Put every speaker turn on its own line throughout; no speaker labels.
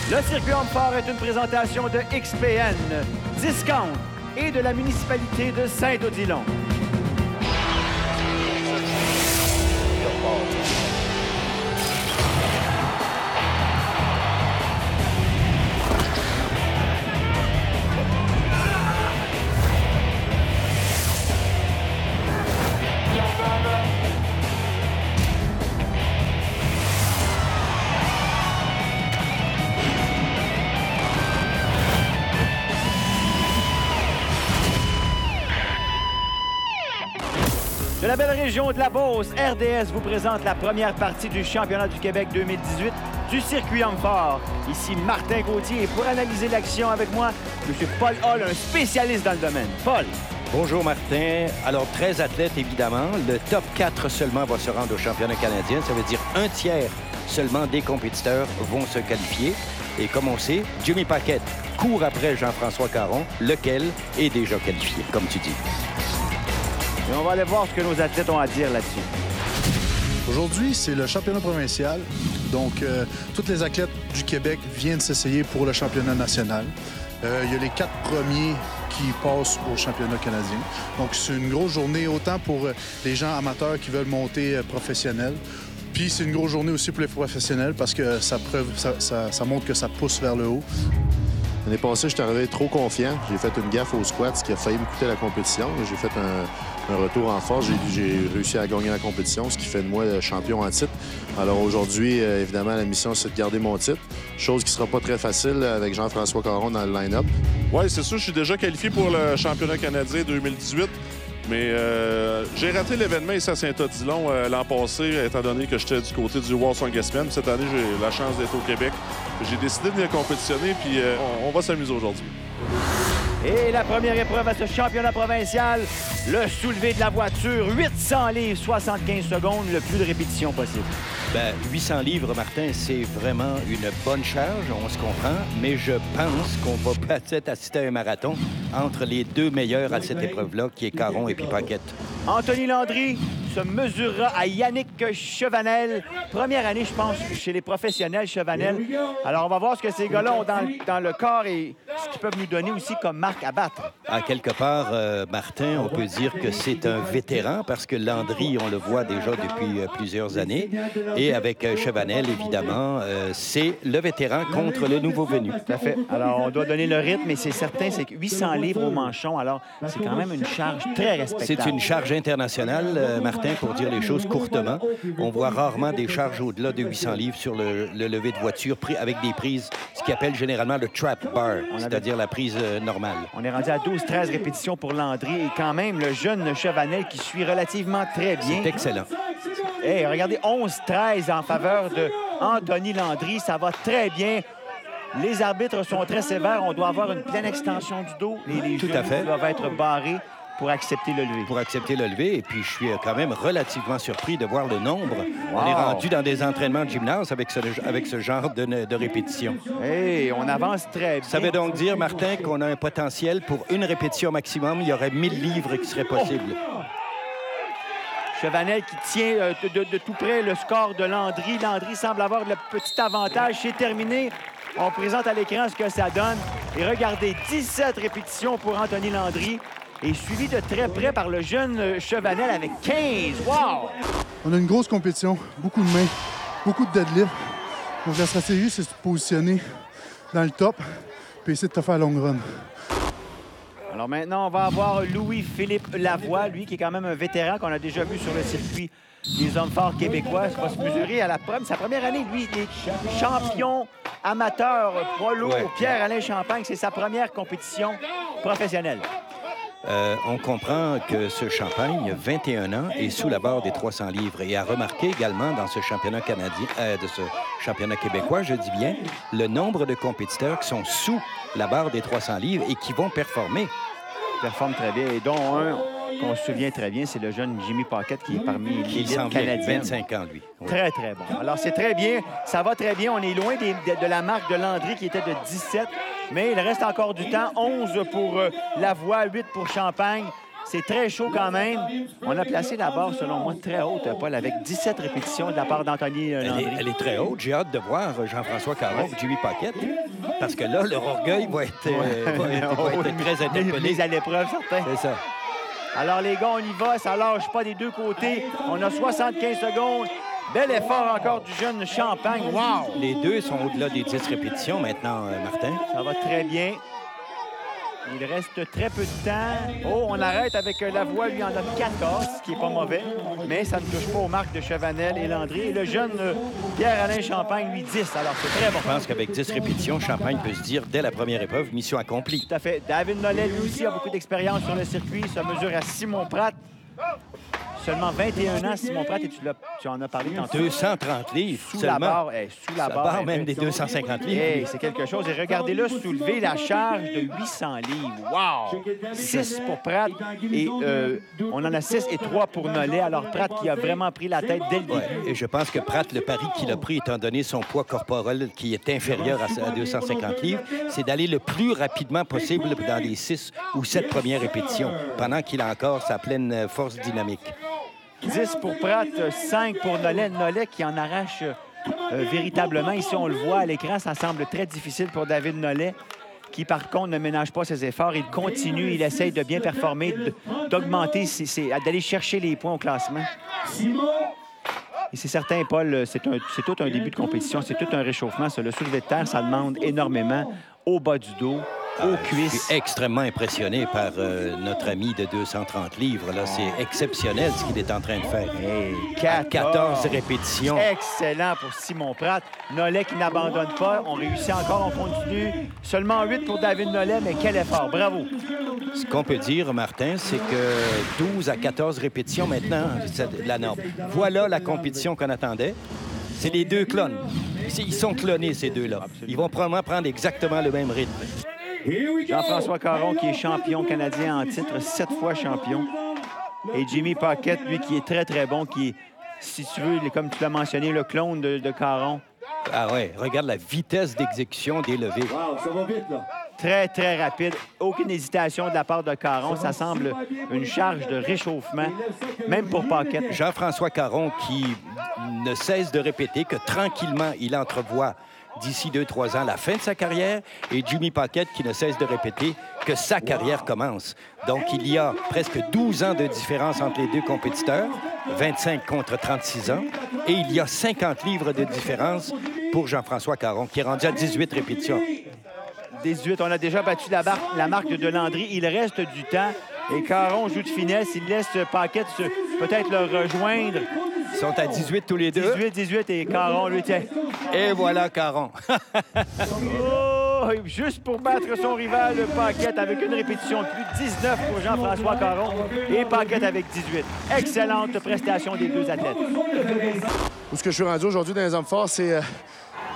Le circuit Homme-Fort est une présentation de XPN, Discount et de la municipalité de Saint-Odilon. De la belle région de la Beauce, RDS vous présente la première partie du championnat du Québec 2018 du circuit Homme-Fort. Ici Martin Gauthier et pour analyser l'action avec moi, M. Paul Hall, un spécialiste dans le domaine. Paul.
Bonjour Martin. Alors 13 athlètes évidemment. Le top 4 seulement va se rendre au championnat canadien. Ça veut dire un tiers seulement des compétiteurs vont se qualifier. Et comme on sait, Jimmy Paquette court après Jean-François Caron, lequel est déjà qualifié, comme tu dis.
Et on va aller voir ce que nos athlètes ont à dire là-dessus.
Aujourd'hui, c'est le championnat provincial. Donc, tous les athlètes du Québec viennent s'essayer pour le championnat national. Il y a les 4 premiers qui passent au championnat canadien. Donc, c'est une grosse journée, autant pour les gens amateurs qui veulent monter professionnels. Puis, c'est une grosse journée aussi pour les professionnels parce que ça montre que ça pousse vers le haut.
L'année passée, j'étais arrivé trop confiant. J'ai fait une gaffe au squat, ce qui a failli me coûter la compétition. J'ai fait un retour en force. J'ai réussi à gagner la compétition, ce qui fait de moi le champion en titre. Alors aujourd'hui, évidemment, la mission, c'est de garder mon titre. Chose qui ne sera pas très facile avec Jean-François Caron dans le line-up.
Oui, c'est sûr, je suis déjà qualifié pour le championnat canadien 2018. Mais j'ai raté l'événement ici à Saint-Odilon l'an passé, étant donné que j'étais du côté du World Strongest Man. Cette année, j'ai la chance d'être au Québec. J'ai décidé de venir compétitionner, puis on va s'amuser aujourd'hui.
Et la première épreuve à ce championnat provincial, le soulevé de la voiture, 800 livres, 75 secondes, le plus de répétitions possible.
Bien, 800 livres, Martin, c'est vraiment une bonne charge, on se comprend, mais je pense qu'on va peut-être assister à un marathon entre les deux meilleurs à cette épreuve-là, qui est Caron et puis Paquette.
Anthony Landry se mesurera à Yannick Chevanel. Première année, je pense, chez les professionnels Chevanel. Alors, on va voir ce que ces gars-là ont dans le corps et ce qu'ils peuvent nous donner aussi comme marque à battre.
À quelque part, Martin, on peut dire que c'est un vétéran parce que Landry, on le voit déjà depuis plusieurs années. Et avec Chevanel, évidemment, c'est le vétéran contre le nouveau venu.
Tout à fait. Alors, on doit donner le rythme, et c'est certain, c'est que 800 livres au manchon. Alors, c'est quand même une charge très respectable.
C'est une charge internationale, Martin, pour dire les choses courtement. On voit rarement des charges au-delà de 800 livres sur le lever de voiture avec des prises, ce qu'ils appellent généralement le trap bar, c'est-à-dire la prise normale.
On est rendu à 12-13 répétitions pour Landry et quand même le jeune Chevanel qui suit relativement très bien.
C'est excellent.
Hey, regardez, 11-13 en faveur de Anthony Landry. Ça va très bien. Les arbitres sont très sévères. On doit avoir une pleine extension du dos. Les
Tout à fait.
doivent être barrés pour accepter le lever.
Pour accepter le lever. Et puis, je suis quand même relativement surpris de voir le nombre.
Wow.
On est rendu dans des entraînements de gymnase avec ce genre de répétition.
Hey, on avance très bien.
Ça veut donc dire, Martin, qu'on a un potentiel pour une répétition maximum. Il y aurait 1000 livres qui seraient possibles.
Chevanel qui tient de tout près le score de Landry. Landry semble avoir le petit avantage. C'est terminé. On présente à l'écran ce que ça donne. Et regardez, 17 répétitions pour Anthony Landry. Et suivi de très près par le jeune Chevanel avec 15. Wow!
On a une grosse compétition, beaucoup de mains, beaucoup de deadlift. Donc la stratégie, c'est de se positionner dans le top puis essayer de te faire long run.
Alors maintenant, on va avoir Louis-Philippe Lavoie, lui qui est quand même un vétéran qu'on a déjà vu sur le circuit des hommes forts québécois. Il va se mesurer à sa première année. Lui, il est champion amateur poids lourd.
Ouais.
Pierre-Alain Champagne, c'est sa première compétition professionnelle.
On comprend que ce Champagne, 21 ans, est sous la barre des 300 livres et a remarqué également dans ce championnat canadien, de ce championnat québécois, je dis bien, le nombre de compétiteurs qui sont sous la barre des 300 livres et qui vont performer.
Il performe très bien, et dont un qu'on se souvient très bien, c'est le jeune Jimmy Paquette qui est parmi l'élite canadienne.
25 ans, lui. Oui.
Très, très bon. Alors, c'est très bien. Ça va très bien. On est loin de la marque de Landry qui était de 17, mais il reste encore du temps. 11 pour Lavoie, 8 pour Champagne. C'est très chaud quand même. On a placé la barre, selon moi, très haute, Paul, avec 17 répétitions de la part d'Anthony Landry.
Elle est très haute. J'ai hâte de voir Jean-François Caron et Jimmy Paquette. Parce que là, leur orgueil va être très interpellé.
Mise à l'épreuve, certain.
C'est ça.
Alors, les gars, on y va. Ça lâche pas des deux côtés. On a 75 secondes. Bel effort encore du jeune Champagne. Wow!
Les deux sont au-delà des 10 répétitions maintenant, Martin.
Ça va très bien. Il reste très peu de temps. Oh, on arrête avec Lavoie. Lui en a 14, ce qui n'est pas mauvais. Mais ça ne touche pas aux marques de Chevanel et Landry. Et le jeune Pierre-Alain Champagne, lui, 10. Alors, c'est très bon.
Je pense qu'avec 10 répétitions, Champagne peut se dire, dès la première épreuve, mission accomplie.
Tout à fait. David Nollet, lui aussi, a beaucoup d'expérience sur le circuit. Ça mesure à Simon Pratt. Seulement 21 ans, Simon Pratt, et tu en as parlé tantôt.
230 livres
Sous
seulement.
la barre. Sous la barre
même des 250 livres.
C'est quelque chose. Et regardez-le soulever la charge de 800 livres. Wow! 6 pour Pratt. Et on en a 6 et 3 pour Nollet. Alors, Pratt qui a vraiment pris la tête dès le début.
Et je pense que Pratt, le pari qu'il a pris, étant donné son poids corporel qui est inférieur à 250 livres, c'est d'aller le plus rapidement possible dans les 6 ou 7 premières répétitions, pendant qu'il a encore sa pleine force dynamique.
10 pour Pratt, 5 pour Nollet. Nollet qui en arrache véritablement. Ici, on le voit à l'écran. Ça semble très difficile pour David Nollet, qui, par contre, ne ménage pas ses efforts. Il continue, il essaye de bien performer, d'augmenter, d'aller chercher les points au classement. Et c'est certain, Paul, c'est tout un début de compétition, c'est tout un réchauffement. Le soulevé de terre, ça demande énormément au bas du dos, aux cuisses.
Je suis extrêmement impressionné par notre ami de 230 livres. Là, c'est exceptionnel ce qu'il est en train de faire.
Hey,
14 répétitions.
Excellent pour Simon Pratt. Nollet qui n'abandonne pas. On réussit encore, on continue. Seulement 8 pour David Nollet, mais quel effort. Bravo.
Ce qu'on peut dire, Martin, c'est que 12 à 14 répétitions maintenant, c'est la norme. Voilà la compétition qu'on attendait. C'est les deux clones. Ils sont clonés, ces deux-là. Ils vont probablement prendre exactement le même rythme.
Jean-François Caron, qui est champion canadien en titre, 7 fois champion. Et Jimmy Paquette, lui, qui est très, très bon, qui est, si tu veux, comme tu l'as mentionné, le clone de Caron.
Ah ouais, regarde la vitesse d'exécution des levées.
Wow, ça va vite, là.
Très, très rapide. Aucune hésitation de la part de Caron. Ça semble une charge de réchauffement, même pour Paquette.
Jean-François Caron qui ne cesse de répéter que tranquillement, il entrevoit d'ici 2-3 ans la fin de sa carrière, et Jimmy Paquette qui ne cesse de répéter que sa carrière commence. Donc, il y a presque 12 ans de différence entre les deux compétiteurs, 25 contre 36 ans, et il y a 50 livres de différence pour Jean-François Caron, qui est rendu à 18 répétitions.
18, on a déjà battu la marque de Landry. Il reste du temps, et Caron joue de finesse. Il laisse Paquette peut-être le rejoindre.
Ils sont à 18 tous les deux.
18, et Caron, lui, tiens.
Et voilà Caron.
Oh, juste pour battre son rival, Paquette, avec une répétition de plus, 19 pour Jean-François Caron et Paquette avec 18. Excellente prestation des deux athlètes.
Où ce que je suis rendu aujourd'hui dans les hommes forts, c'est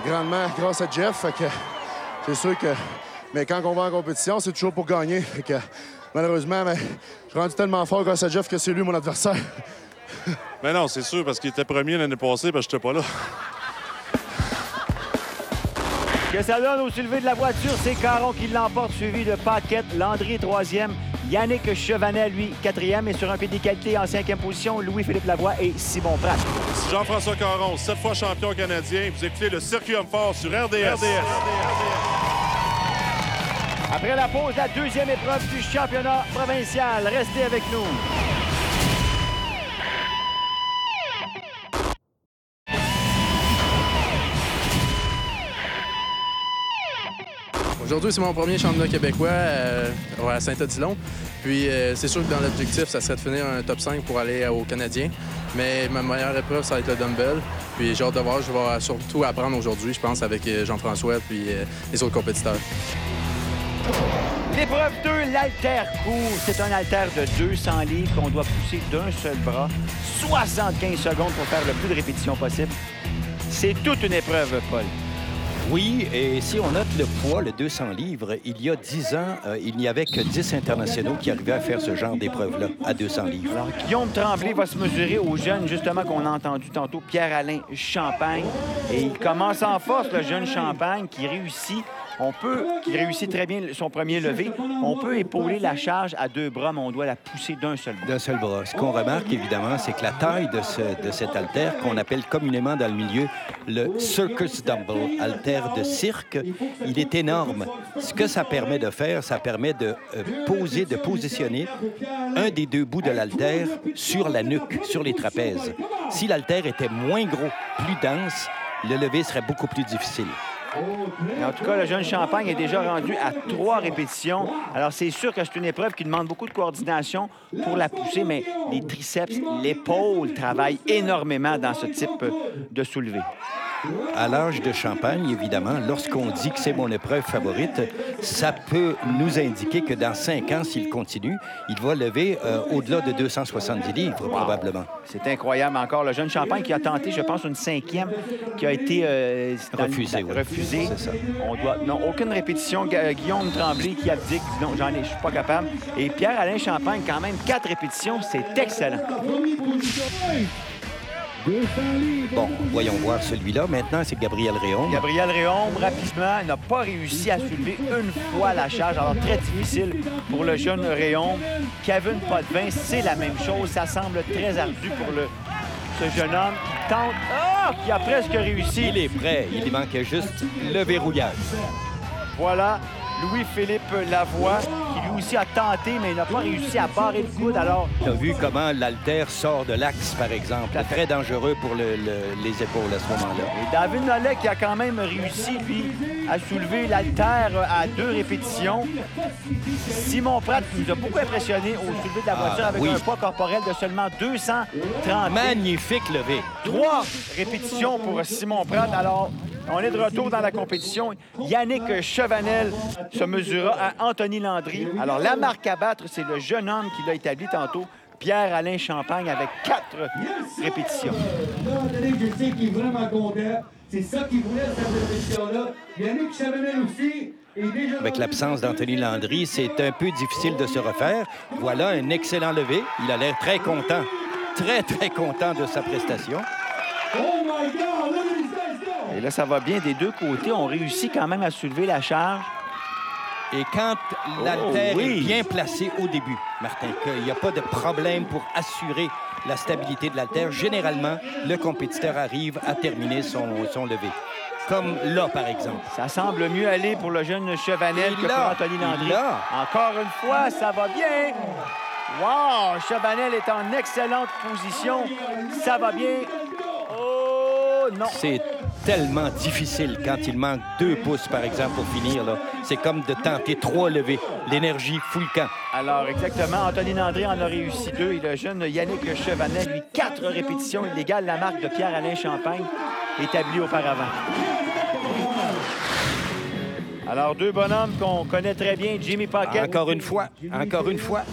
grandement grâce à Jeff. Fait que c'est sûr que... Mais quand on va en compétition, c'est toujours pour gagner. Fait que, malheureusement, je suis rendu tellement fort grâce à Jeff que c'est lui mon adversaire.
Mais non, c'est sûr, parce qu'il était premier l'année passée, parce que j'étais pas là.
Ce que ça donne au soulevé de la voiture, c'est Caron qui l'emporte, suivi de Paquette. Landry, 3e. Yannick Chevanel, lui, 4e. Et sur un pied d'égalité, en 5e position, Louis-Philippe Lavoie et Simon Pratt.
C'est Jean-François Caron, 7 fois champion canadien. Vous écoutez le Circuit Homme Fort sur RDS.
Après la pause, la deuxième épreuve du championnat provincial. Restez avec nous.
Aujourd'hui, c'est mon premier championnat québécois à Saint-Odilon. Puis c'est sûr que dans l'objectif, ça serait de finir un top 5 pour aller au Canadien. Mais ma meilleure épreuve, ça va être le dumbbell. Puis j'ai hâte de voir, je vais surtout apprendre aujourd'hui, je pense, avec Jean-François puis les autres compétiteurs.
L'épreuve 2, l'haltère-court. C'est un haltère de 200 livres qu'on doit pousser d'un seul bras. 75 secondes pour faire le plus de répétitions possible. C'est toute une épreuve, Paul.
Oui, et si on note le poids, le 200 livres, il y a 10 ans, il n'y avait que 10 internationaux qui arrivaient à faire ce genre d'épreuve-là, à 200 livres.
Alors, Guillaume Tremblay va se mesurer aux jeunes, justement, qu'on a entendu tantôt, Pierre-Alain Champagne. Et il commence en force, le jeune Champagne, qui réussit très bien son premier levé. On peut épauler la charge à 2 bras, mais on doit la pousser d'un seul bras.
D'un seul bras. Ce qu'on remarque, évidemment, c'est que la taille de cet haltère, qu'on appelle communément dans le milieu le circus dumbbell, haltère de cirque, il est énorme. Ce que ça permet de faire, ça permet de positionner un des 2 bouts de l'haltère sur la nuque, sur les trapèzes. Si l'haltère était moins gros, plus dense, le lever serait beaucoup plus difficile.
En tout cas, le jeune Champagne est déjà rendu à 3 répétitions. Alors, c'est sûr que c'est une épreuve qui demande beaucoup de coordination pour la pousser, mais les triceps, l'épaule travaillent énormément dans ce type de soulevé.
À l'âge de Champagne, évidemment, lorsqu'on dit que c'est mon épreuve favorite, ça peut nous indiquer que dans 5 ans, s'il continue, il va lever au-delà de 270 livres, probablement.
C'est incroyable encore. Le jeune Champagne qui a tenté, je pense, une 5e qui a été
refusée.
C'est ça. Non, aucune répétition. Guillaume Tremblay qui abdique. Non, je suis pas capable. Et Pierre-Alain Champagne, quand même, 4 répétitions. C'est excellent.
Bon, voyons voir celui-là. Maintenant, c'est Gabriel Réaume.
Gabriel Réaume, rapidement, n'a pas réussi à soulever une fois la charge. Alors, très difficile pour le jeune Réaume. Kevin Potvin, c'est la même chose. Ça semble très ardu pour ce jeune homme qui tente... qui a presque réussi.
Il est prêt. Il manquait juste le verrouillage.
Voilà. Louis-Philippe Lavoie, qui lui aussi a tenté, mais il n'a pas réussi à barrer le coude. Alors,
tu as vu comment l'haltère sort de l'axe, par exemple. Très dangereux pour les épaules à ce moment-là.
Et David Nollet qui a quand même réussi, lui, à soulever l'haltère à 2 répétitions. Simon Pratt nous a beaucoup impressionné au soulevé de la voiture avec un poids corporel de seulement 230.
Magnifique levé.
3 répétitions pour Simon Pratt. Alors, on est de retour dans la compétition. Yannick Chevanel se mesura à Anthony Landry. Alors, la marque à battre, c'est le jeune homme qui l'a établi tantôt, Pierre-Alain Champagne, avec 4 répétitions.
Je sais qu'il est vraiment content. C'est ça qu'il voulait, cette répétition-là. Yannick Chevanel aussi.
Avec l'absence d'Anthony Landry, c'est un peu difficile de se refaire. Voilà un excellent levé. Il a l'air très content, très content de sa prestation.
Oh my God!
Et là, ça va bien des 2 côtés. On réussit quand même à soulever la charge.
Et quand l'haltère est bien placée au début, Martin, qu'il n'y a pas de problème pour assurer la stabilité de l'haltère, généralement, le compétiteur arrive à terminer son levé. Comme là, par exemple.
Ça semble mieux aller pour le jeune Chevanel que pour Anthony Landry. Encore une fois, ça va bien. Wow! Chevanel est en excellente position. Ça va bien. Oh non!
C'est tellement difficile quand il manque 2 pouces, par exemple, pour finir. C'est comme de tenter 3 levées. L'énergie fout le camp.
Alors, exactement. Anthony Landry en a réussi 2. Et le jeune Yannick Chevanel, lui, 4 répétitions. Il égale la marque de Pierre-Alain Champagne, établie auparavant. Alors, 2 bonhommes qu'on connaît très bien, Jimmy Paquette.
Encore une fois,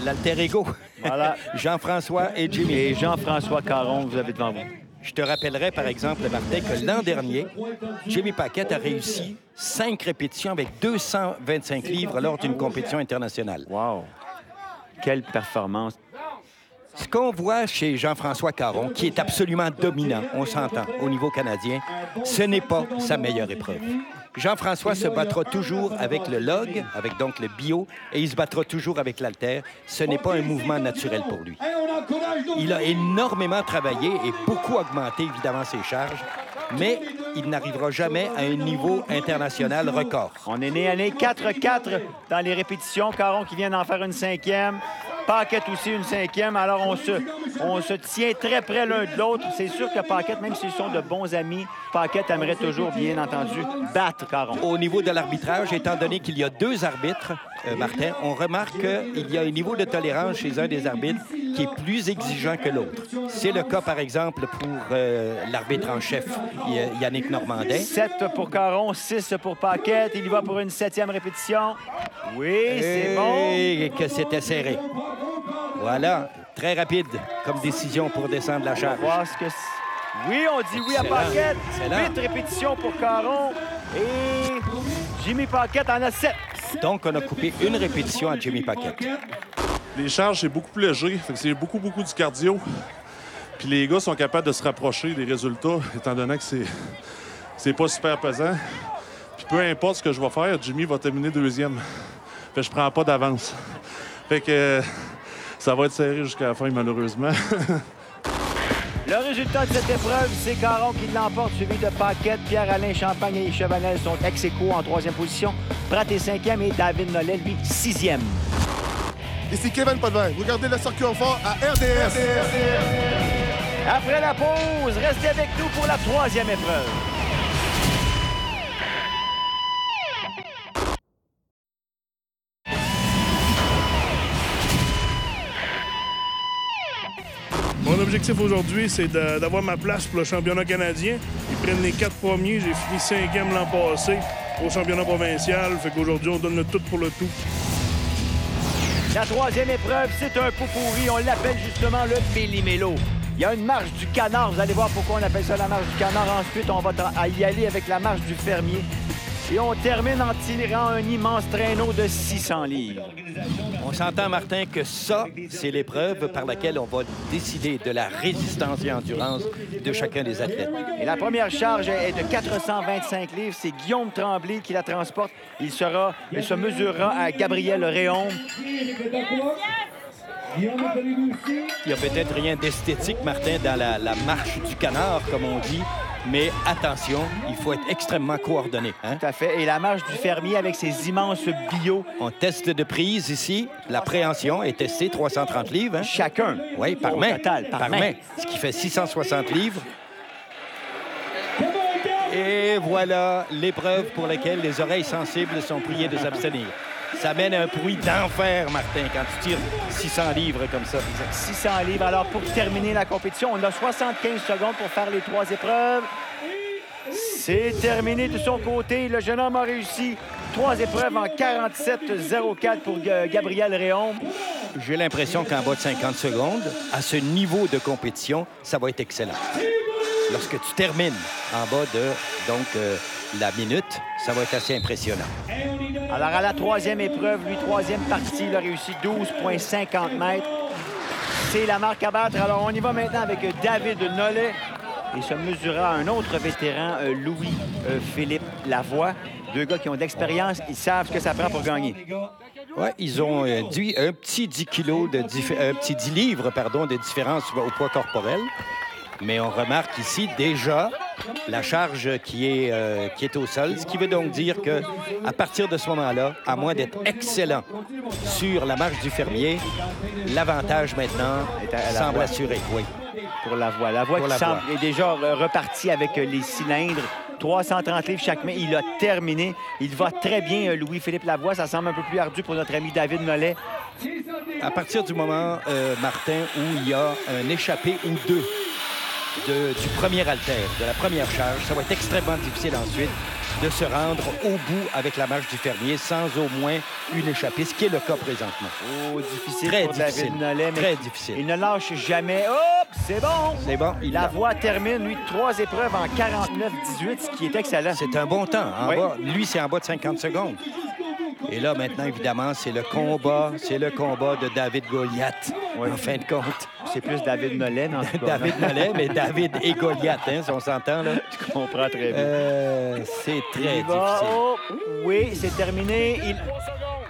l'alter ego.
Voilà.
Jean-François et Jimmy.
Et Jean-François Caron, vous avez devant vous.
Je te rappellerai, par exemple, Martin, que l'an dernier, Jimmy Paquette a réussi 5 répétitions avec 225 livres lors d'une compétition internationale.
Wow! Quelle performance!
Ce qu'on voit chez Jean-François Caron, qui est absolument dominant, on s'entend, au niveau canadien, ce n'est pas sa meilleure épreuve. Jean-François se battra toujours avec le log, avec donc le bio, et il se battra toujours avec l'haltère. Ce n'est pas un mouvement naturel pour lui. Il a énormément travaillé et beaucoup augmenté, évidemment, ses charges, mais il n'arrivera jamais à un niveau international record.
On est né année 4-4 dans les répétitions. Caron qui vient d'en faire une 5e. Paquette aussi une 5e. Alors, on se tient très près l'un de l'autre. C'est sûr que Paquette, même s'ils sont de bons amis, Paquette aimerait toujours, bien entendu, battre Caron.
Au niveau de l'arbitrage, étant donné qu'il y a 2 arbitres, Martin, on remarque qu'il y a un niveau de tolérance chez un des arbitres qui est plus exigeant que l'autre. C'est le cas, par exemple, pour l'arbitre en chef, Yannick Normandin.
7 pour Caron, 6 pour Paquette. Il y va pour une 7e répétition. Oui, c'est bon.
Et que c'était serré. Voilà, très rapide comme décision pour descendre la charge.
Oui, on dit oui à Paquette. 8 répétitions pour Caron. Et Jimmy Paquette en a 7.
Donc, on a coupé une répétition à Jimmy Paquette.
Les charges, c'est beaucoup plus léger. Fait que c'est beaucoup du cardio. Puis les gars sont capables de se rapprocher des résultats, étant donné que c'est pas super pesant. Puis peu importe ce que je vais faire, Jimmy va terminer deuxième. Fait que je prends pas d'avance. Fait que ça va être serré jusqu'à la fin, malheureusement.
Le résultat de cette épreuve, c'est Caron qui l'emporte, suivi de Paquette. Pierre-Alain Champagne et Chevanel sont ex-aequo en 3e position. Pratt est 5e et David Nollet, lui, 6e.
Ici Kevin Potvin. Vous regardez le circuit au fort à RDS.
Après la pause, restez avec nous pour la 3e épreuve.
Mon objectif aujourd'hui, c'est d'avoir ma place pour le championnat canadien. Ils prennent les 4 premiers. J'ai fini 5e l'an passé au championnat provincial. Fait qu'aujourd'hui, on donne le tout pour le tout.
La 3e épreuve, c'est un pot pourri. On l'appelle justement le méli-mélo. Il y a une marche du canard. Vous allez voir pourquoi on appelle ça la marche du canard. Ensuite, on va y aller avec la marche du fermier. Et on termine en tirant un immense traîneau de 600 livres.
On s'entend, Martin, que ça, c'est l'épreuve par laquelle on va décider de la résistance et endurance de chacun des athlètes.
Et la première charge est de 425 livres. C'est Guillaume Tremblay qui la transporte. Il se mesurera à Gabriel Réaume.
Il n'y a peut-être rien d'esthétique, Martin, dans la marche du canard, comme on dit. Mais attention, il faut être extrêmement coordonné. Hein?
Tout à fait. Et la marche du fermier avec ses immenses bio.
On teste de prise ici. La préhension est testée 330 livres. Hein?
Chacun.
Oui, par main.
Total, par main.
Ce qui fait 660 livres. Et voilà l'épreuve pour laquelle les oreilles sensibles sont priées de s'abstenir. Ça mène un bruit d'enfer, Martin, quand tu tires 600 livres comme ça.
600 livres. Alors, pour terminer la compétition, on a 75 secondes pour faire les 3 épreuves. C'est terminé de son côté. Le jeune homme a réussi 3 épreuves en 47,04 pour Gabriel Réaume.
J'ai l'impression qu'en bas de 50 secondes, à ce niveau de compétition, ça va être excellent. Lorsque tu termines en bas de la minute, ça va être assez impressionnant.
Alors, à la 3e épreuve, lui, 3e partie, il a réussi 12,50 mètres. C'est la marque à battre. Alors, on y va maintenant avec David Nollet. Il se mesurera à un autre vétéran, Louis-Philippe Lavoie. 2 gars qui ont de l'expérience. Ils savent ce que ça prend pour gagner.
Oui, ils ont un petit 10 kilos un petit 10 livres, pardon, de différence au poids corporel. Mais on remarque ici déjà la charge qui est au sol, ce qui veut donc dire qu'à partir de ce moment-là, à moins d'être excellent sur la marche du fermier, l'avantage maintenant semble assuré. Oui.
Pour Lavoie. Lavoie qui semble est déjà reparti avec les cylindres. 330 livres chaque main. Il a terminé. Il va très bien, Louis-Philippe Lavoie. Ça semble un peu plus ardu pour notre ami David Nollet.
À partir du moment, Martin, où il y a un échappé ou 2 du premier haltère, de la première charge, ça va être extrêmement difficile ensuite de se rendre au bout avec la marche du fermier sans au moins une échappée, ce qui est le cas présentement.
Oh, difficile
très
pour
difficile.
David Nollet.
Très difficile.
Il ne lâche jamais. Hop, c'est bon!
C'est bon.
Lavoie termine, lui, 3 épreuves en 49,18, ce qui est excellent.
C'est un bon temps.
Oui.
Lui, c'est en bas de 50 secondes. Et là, maintenant, évidemment, c'est le combat de David Goliath, en fin de compte.
C'est plus David Nollet, dans ce cas.
David Nollet, mais David et Goliath, hein, si on s'entend, là.
Je comprends très bien.
C'est très difficile.
Oh, oui, c'est terminé.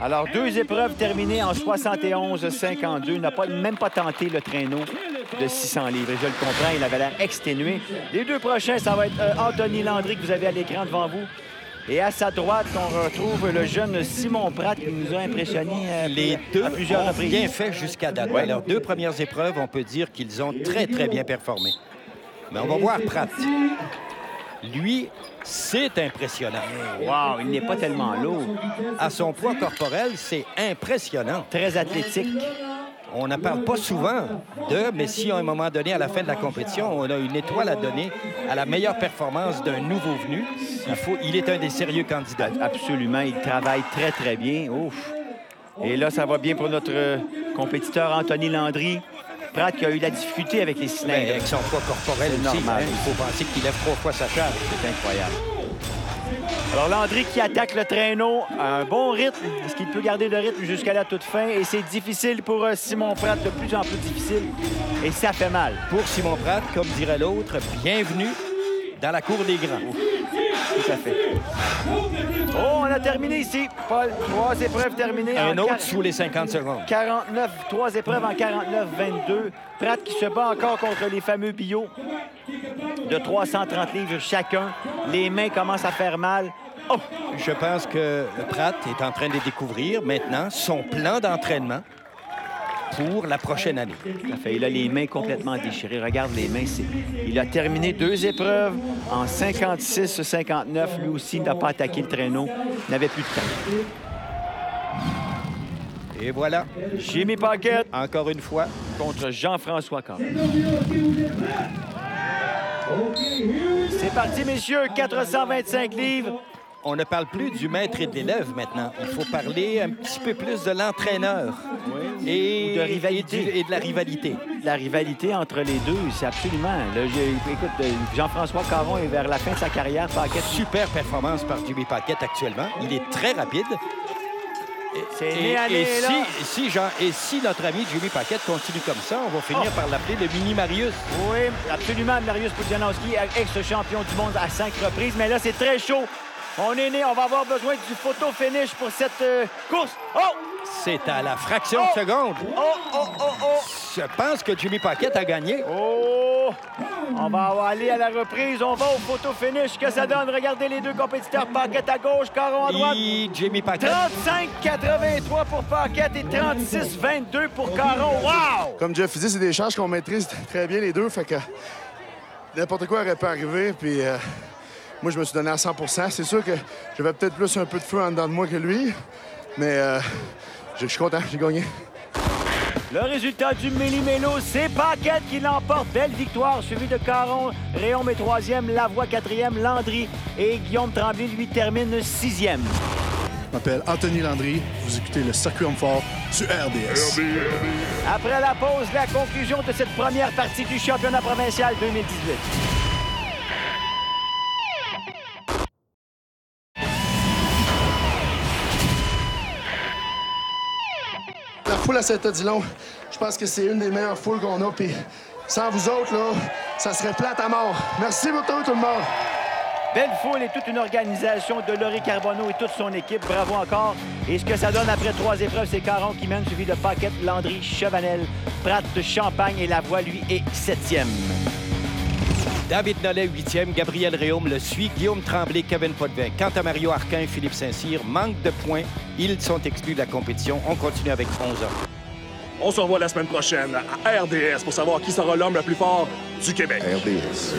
Alors, 2 épreuves terminées en 71,52. Il n'a même pas tenté le traîneau de 600 livres. Et je le comprends, il avait l'air exténué. Les 2 prochains, ça va être Anthony Landry que vous avez à l'écran devant vous. Et à sa droite, on retrouve le jeune Simon Pratt qui nous a impressionné
les 2
à plusieurs
ont
reprises.
bien fait jusqu'à date.
Ouais.
Leurs 2 premières épreuves, on peut dire qu'ils ont très, très bien performé. Mais on va voir Pratt. Lui, c'est impressionnant.
Wow, il n'est pas tellement lourd.
À son poids corporel, c'est impressionnant.
Très athlétique.
On n'en parle pas souvent mais si à un moment donné, à la fin de la compétition, on a une étoile à donner à la meilleure performance d'un nouveau venu, il est un des sérieux candidats.
Absolument, il travaille très, très bien. Ouf. Et là, ça va bien pour notre compétiteur Anthony Landry. Pratt qui a eu de la difficulté avec les cylindres.
Avec son poids corporel aussi,
normal.
Il faut penser qu'il lève 3 fois sa charge.
C'est incroyable. Alors, Landry qui attaque le traîneau, un bon rythme. Est-ce qu'il peut garder le rythme jusqu'à la toute fin? Et c'est difficile pour Simon Pratt, de plus en plus difficile. Et ça fait mal.
Pour Simon Pratt, comme dirait l'autre, bienvenue dans la cour des grands.
Tout à fait. Oh, on a terminé ici. Paul, 3 épreuves terminées.
Un autre sous les 50 secondes.
49, 3 épreuves en 49-22. Pratt qui se bat encore contre les fameux bio de 330 livres chacun. Les mains commencent à faire mal. Oh!
Je pense que Pratt est en train de découvrir maintenant son plan d'entraînement pour la prochaine année.
Tout à fait. Il a les mains complètement déchirées. Regarde les mains. Il a terminé 2 épreuves en 56-59. Lui aussi n'a pas attaqué le traîneau. Il n'avait plus de temps.
Et voilà.
Jimmy Paquette,
encore une fois,
contre Jean-François Caron. C'est parti, messieurs. 425 livres.
On ne parle plus du maître et de l'élève maintenant. Il faut parler un petit peu plus de l'entraîneur et
de rivalité.
Et de la rivalité.
La rivalité entre les deux, c'est absolument... Là, écoute, Jean-François Caron est vers la fin de sa carrière. Paquette.
Super performance par Jimmy Paquette actuellement. Il est très rapide. Et si notre ami Jimmy Paquette continue comme ça, on va finir par l'appeler le mini Marius.
Oui, absolument. Marius Pudzianowski, ex-champion du monde à 5 reprises. Mais là, c'est très chaud. On est né, on va avoir besoin du photo-finish pour cette course. Oh!
C'est à la fraction de seconde. Je pense que Jimmy Paquette a gagné.
Oh! On va aller à la reprise. On va au photo-finish. Que ça donne? Regardez les deux compétiteurs. Paquette à gauche, Caron à droite.
Jimmy Paquette.
35-83 pour Paquette et 36-22 pour Caron. Wow!
Comme Jeff dit, c'est des charges qu'on maîtrise très bien les deux. Fait que n'importe quoi aurait pu arriver. Puis moi, je me suis donné à 100 %. C'est sûr que j'avais peut-être plus un peu de feu en dedans de moi que lui. Mais je suis content, j'ai gagné.
Le résultat du Méli-Mélo, c'est Paquette qui l'emporte. Belle victoire, suivi de Caron. Réaume est 3e, Lavoie 4e, Landry et Guillaume Tremblay, lui, termine 6e.
Je m'appelle Anthony Landry. Vous écoutez le Circuit Homme Fort sur RDS.
Après la pause, la conclusion de cette première partie du championnat provincial 2018.
La foule à Saint-Odilon, je pense que c'est une des meilleures foules qu'on a. Puis sans vous autres, là, ça serait plate à mort. Merci beaucoup, tout le monde.
Belle foule et toute une organisation de Laurie Carbonneau et toute son équipe. Bravo encore. Et ce que ça donne après 3 épreuves, c'est Caron qui mène, suivi de Paquette, Landry, Chevanel, Pratt de Champagne et Lavoie, lui, est 7e.
David Nollet, 8e. Gabriel Réaume le suit. Guillaume Tremblay, Kevin Potvin. Quant à Mario Arquin et Philippe Saint-Cyr, manque de points. Ils sont exclus de la compétition. On continue avec 11 heures.
On se revoit la semaine prochaine à RDS pour savoir qui sera l'homme le plus fort du Québec.
RDS.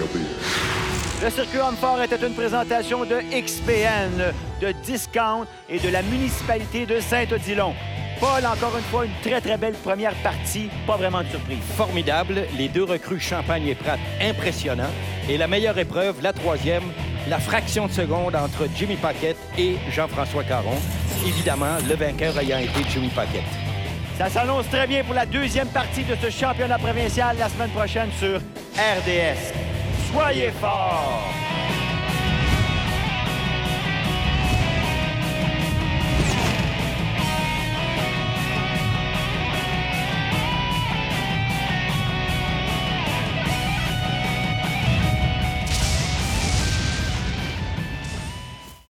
Le Circuit Homme Fort était une présentation de XPN, de Discount et de la municipalité de Saint-Odilon. Paul, encore une fois, une très belle première partie. Pas vraiment de surprise.
Formidable. Les deux recrues Champagne et Pratt, impressionnants. Et la meilleure épreuve, la 3e, la fraction de seconde entre Jimmy Paquette et Jean-François Caron. Évidemment, le vainqueur ayant été Jimmy Paquette.
Ça s'annonce très bien pour la 2e partie de ce championnat provincial la semaine prochaine sur RDS. Soyez forts!